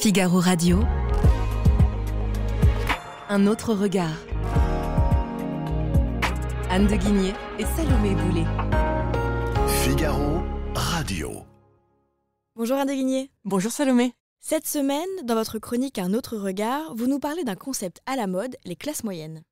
Figaro Radio. Un autre regard. Anne de Guigné et Salomé Boulet. Figaro Radio. Bonjour Anne de Guigné. Bonjour Salomé. Cette semaine, dans votre chronique Un autre regard, vous nous parlez d'un concept à la mode, les classes moyennes.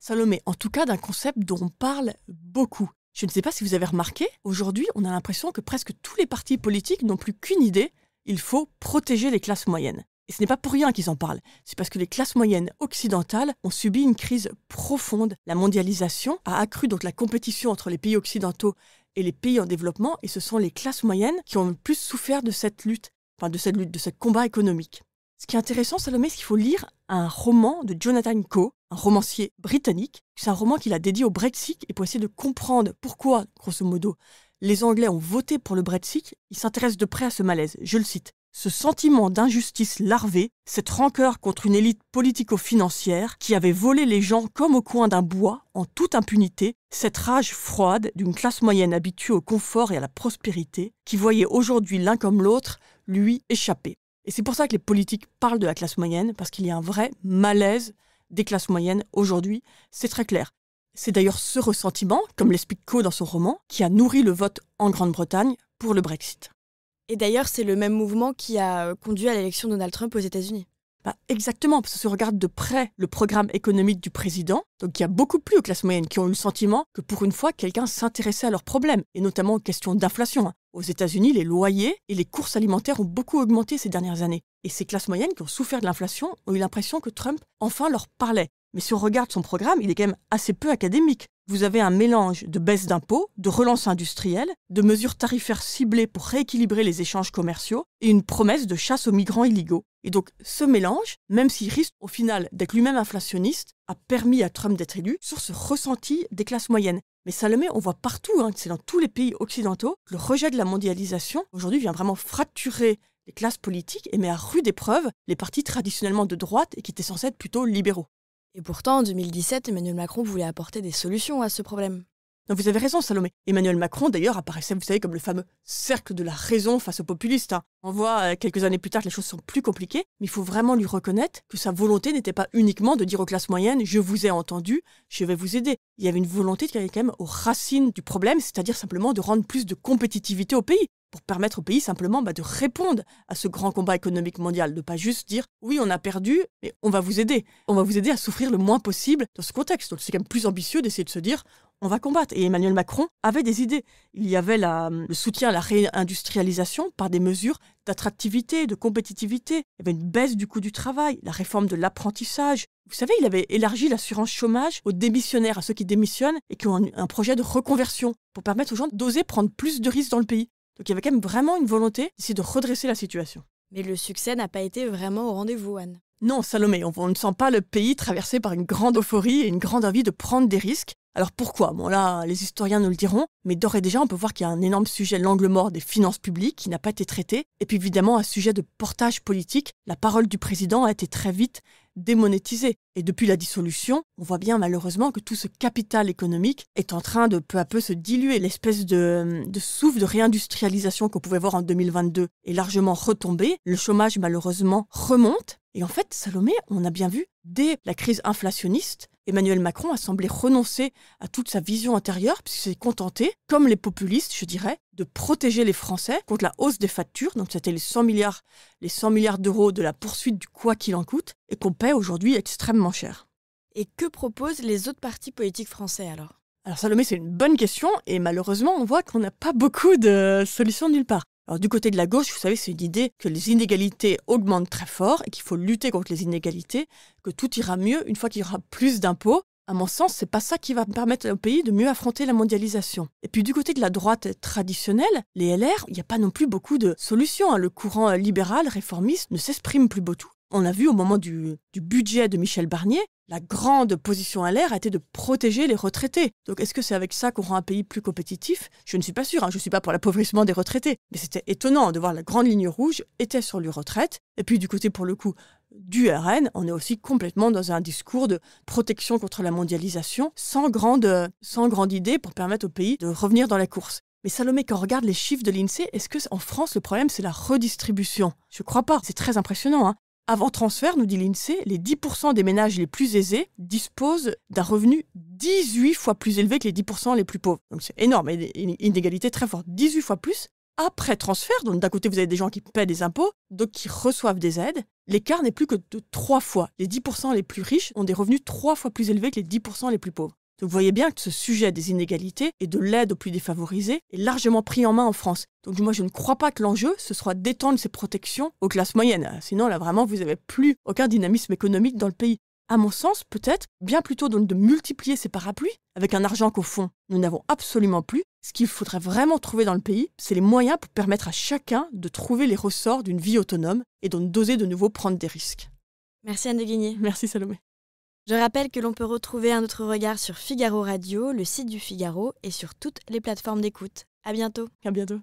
Salomé, en tout cas d'un concept dont on parle beaucoup. Je ne sais pas si vous avez remarqué, aujourd'hui on a l'impression que presque tous les partis politiques n'ont plus qu'une idée, il faut protéger les classes moyennes. Et ce n'est pas pour rien qu'ils en parlent, c'est parce que les classes moyennes occidentales ont subi une crise profonde. La mondialisation a accru donc la compétition entre les pays occidentaux et les pays en développement, et ce sont les classes moyennes qui ont le plus souffert de cette lutte, de ce combat économique. Ce qui est intéressant, Salomé, c'est qu'il faut lire un roman de Jonathan Coe, un romancier britannique. C'est un roman qu'il a dédié au Brexit, et pour essayer de comprendre pourquoi, grosso modo, les Anglais ont voté pour le Brexit, il s'intéresse de près à ce malaise. Je le cite. Ce sentiment d'injustice larvé, cette rancœur contre une élite politico-financière qui avait volé les gens comme au coin d'un bois, en toute impunité, cette rage froide d'une classe moyenne habituée au confort et à la prospérité, qui voyait aujourd'hui l'un comme l'autre lui échapper. Et c'est pour ça que les politiques parlent de la classe moyenne, parce qu'il y a un vrai malaise des classes moyennes aujourd'hui, c'est très clair. C'est d'ailleurs ce ressentiment, comme l'explique Coe dans son roman, qui a nourri le vote en Grande-Bretagne pour le Brexit. Et d'ailleurs, c'est le même mouvement qui a conduit à l'élection de Donald Trump aux États-Unis. Exactement, parce que si on regarde de près le programme économique du président, donc il y a beaucoup plus aux classes moyennes qui ont eu le sentiment que pour une fois, quelqu'un s'intéressait à leurs problèmes, et notamment aux questions d'inflation. Aux États-Unis, les loyers et les courses alimentaires ont beaucoup augmenté ces dernières années. Et ces classes moyennes qui ont souffert de l'inflation ont eu l'impression que Trump enfin leur parlait. Mais si on regarde son programme, il est quand même assez peu académique. Vous avez un mélange de baisse d'impôts, de relance industrielle, de mesures tarifaires ciblées pour rééquilibrer les échanges commerciaux et une promesse de chasse aux migrants illégaux. Et donc ce mélange, même s'il risque au final d'être lui-même inflationniste, a permis à Trump d'être élu sur ce ressenti des classes moyennes. Mais Salomé, on voit partout, que c'est dans tous les pays occidentaux, que le rejet de la mondialisation aujourd'hui vient vraiment fracturer les classes politiques et met à rude épreuve les partis traditionnellement de droite et qui étaient censés être plutôt libéraux. Et pourtant, en 2017, Emmanuel Macron voulait apporter des solutions à ce problème. Non, vous avez raison, Salomé. Emmanuel Macron, d'ailleurs, apparaissait, vous savez, comme le fameux cercle de la raison face aux populistes. On voit quelques années plus tard que les choses sont plus compliquées, mais il faut vraiment lui reconnaître que sa volonté n'était pas uniquement de dire aux classes moyennes « je vous ai entendu, je vais vous aider ». Il y avait une volonté qui allait quand même aux racines du problème, c'est-à-dire simplement de rendre plus de compétitivité au pays, pour permettre au pays simplement de répondre à ce grand combat économique mondial, de ne pas juste dire « oui, on a perdu, mais on va vous aider ». On va vous aider à souffrir le moins possible dans ce contexte. Donc c'est quand même plus ambitieux d'essayer de se dire « on va combattre ». Et Emmanuel Macron avait des idées. Il y avait le soutien à la réindustrialisation par des mesures d'attractivité, de compétitivité. Il y avait une baisse du coût du travail, la réforme de l'apprentissage. Vous savez, il avait élargi l'assurance chômage aux démissionnaires, à ceux qui démissionnent et qui ont un projet de reconversion pour permettre aux gens d'oser prendre plus de risques dans le pays. Donc il y avait quand même vraiment une volonté d'essayer de redresser la situation. Mais le succès n'a pas été vraiment au rendez-vous, Anne. Non, Salomé, on ne sent pas le pays traversé par une grande euphorie et une grande envie de prendre des risques. Alors pourquoi ? Bon là, les historiens nous le diront, mais d'ores et déjà, on peut voir qu'il y a un énorme sujet, l'angle mort des finances publiques, qui n'a pas été traité. Et puis évidemment, un sujet de portage politique. La parole du président a été très vite démonétisée. Et depuis la dissolution, on voit bien malheureusement que tout ce capital économique est en train de peu à peu se diluer. L'espèce de souffle de réindustrialisation qu'on pouvait voir en 2022 est largement retombé. Le chômage malheureusement remonte. Et en fait, Salomé, on a bien vu, dès la crise inflationniste, Emmanuel Macron a semblé renoncer à toute sa vision antérieure puisqu'il s'est contenté, comme les populistes, je dirais, de protéger les Français contre la hausse des factures. Donc c'était les 100 milliards d'euros de la poursuite du quoi qu'il en coûte et qu'on paie aujourd'hui extrêmement cher. Et que proposent les autres partis politiques français alors ? Alors Salomé, c'est une bonne question et malheureusement, on voit qu'on n'a pas beaucoup de solutions nulle part. Alors du côté de la gauche, vous savez, c'est une idée que les inégalités augmentent très fort et qu'il faut lutter contre les inégalités, que tout ira mieux une fois qu'il y aura plus d'impôts. À mon sens, c'est pas ça qui va permettre au pays de mieux affronter la mondialisation. Et puis du côté de la droite traditionnelle, les LR, il n'y a pas non plus beaucoup de solutions. Le courant libéral, réformiste, ne s'exprime plus beaucoup. On a vu au moment du budget de Michel Barnier, la grande position LR a été de protéger les retraités. Donc est-ce que c'est avec ça qu'on rend un pays plus compétitif ? Je ne suis pas sûre, je ne suis pas pour l'appauvrissement des retraités. Mais c'était étonnant de voir la grande ligne rouge était sur les retraites. Et puis du côté, pour le coup, du RN, on est aussi complètement dans un discours de protection contre la mondialisation, sans grande idée pour permettre au pays de revenir dans la course. Mais Salomé, quand on regarde les chiffres de l'INSEE, est-ce qu'en France, le problème, c'est la redistribution? Je ne crois pas. C'est très impressionnant, hein. Avant transfert, nous dit l'INSEE, les 10% des ménages les plus aisés disposent d'un revenu 18 fois plus élevé que les 10% les plus pauvres. Donc c'est énorme, et une inégalité très forte. 18 fois plus. Après transfert, donc d'un côté, vous avez des gens qui paient des impôts, d'autres qui reçoivent des aides. L'écart n'est plus que de 3 fois. Les 10% les plus riches ont des revenus 3 fois plus élevés que les 10% les plus pauvres. Donc vous voyez bien que ce sujet des inégalités et de l'aide aux plus défavorisés est largement pris en main en France. Donc moi, je ne crois pas que l'enjeu, ce soit d'étendre ces protections aux classes moyennes. Sinon, là, vraiment, vous n'avez plus aucun dynamisme économique dans le pays. À mon sens, peut-être, bien plutôt donc de multiplier ces parapluies avec un argent qu'au fond, nous n'avons absolument plus. Ce qu'il faudrait vraiment trouver dans le pays, c'est les moyens pour permettre à chacun de trouver les ressorts d'une vie autonome et donc d'oser de nouveau prendre des risques. Merci Anne de Guigné. Merci Salomé. Je rappelle que l'on peut retrouver un autre regard sur Figaro Radio, le site du Figaro et sur toutes les plateformes d'écoute. À bientôt. À bientôt.